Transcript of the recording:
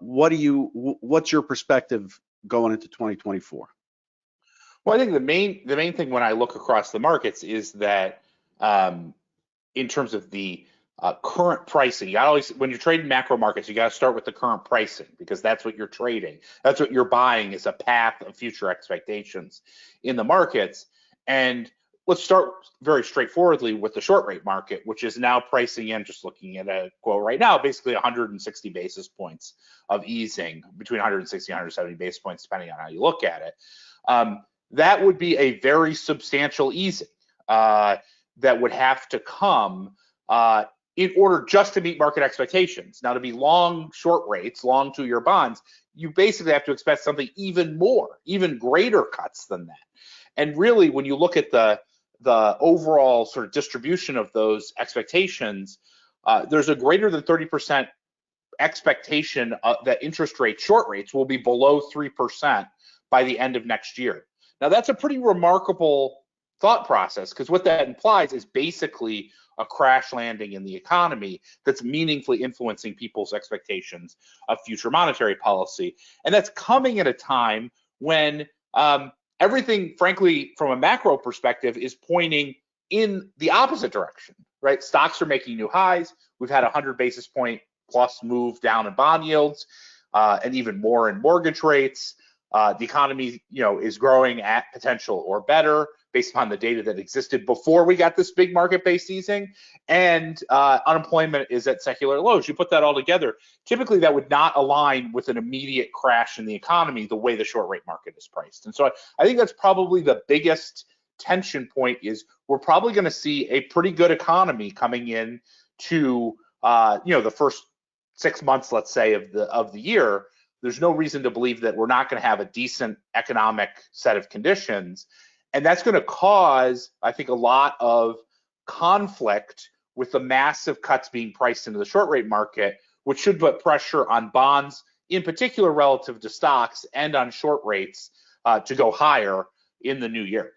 what's your perspective going into 2024? Well, I think the main thing when I look across the markets is that in terms of the current pricing, you always, when you're trading macro markets, you got to start with the current pricing because that's what you're trading. That's what you're buying is a path of future expectations in the markets. And let's start very straightforwardly with the short rate market, which is now pricing in, just looking at a quote right now, basically 160 basis points of easing, between 160 and 170 basis points, depending on how you look at it. That would be a very substantial easing that would have to come in order just to meet market expectations. Now, to be long short rates, long 2-year bonds, you basically have to expect something even more, even greater cuts than that. And really, when you look at the overall sort of distribution of those expectations, there's a greater than 30% expectation that interest rates, short rates, will be below 3% by the end of next year. Now, that's a pretty remarkable thought process because what that implies is basically a crash landing in the economy that's meaningfully influencing people's expectations of future monetary policy. And that's coming at a time when everything, frankly, from a macro perspective, is pointing in the opposite direction, right? Stocks are making new highs. We've had a 100 basis point plus move down in bond yields and even more in mortgage rates. The economy, is growing at potential or better based upon the data that existed before we got this big market-based easing, and unemployment is at secular lows. You put that all together, typically that would not align with an immediate crash in the economy the way the short rate market is priced. And so I think that's probably the biggest tension point is we're probably going to see a pretty good economy coming in to the first 6 months, let's say, of the year. There's no reason to believe that we're not going to have a decent economic set of conditions. And that's going to cause, I think, a lot of conflict with the massive cuts being priced into the short rate market, which should put pressure on bonds, in particular relative to stocks, and on short rates to go higher in the new year.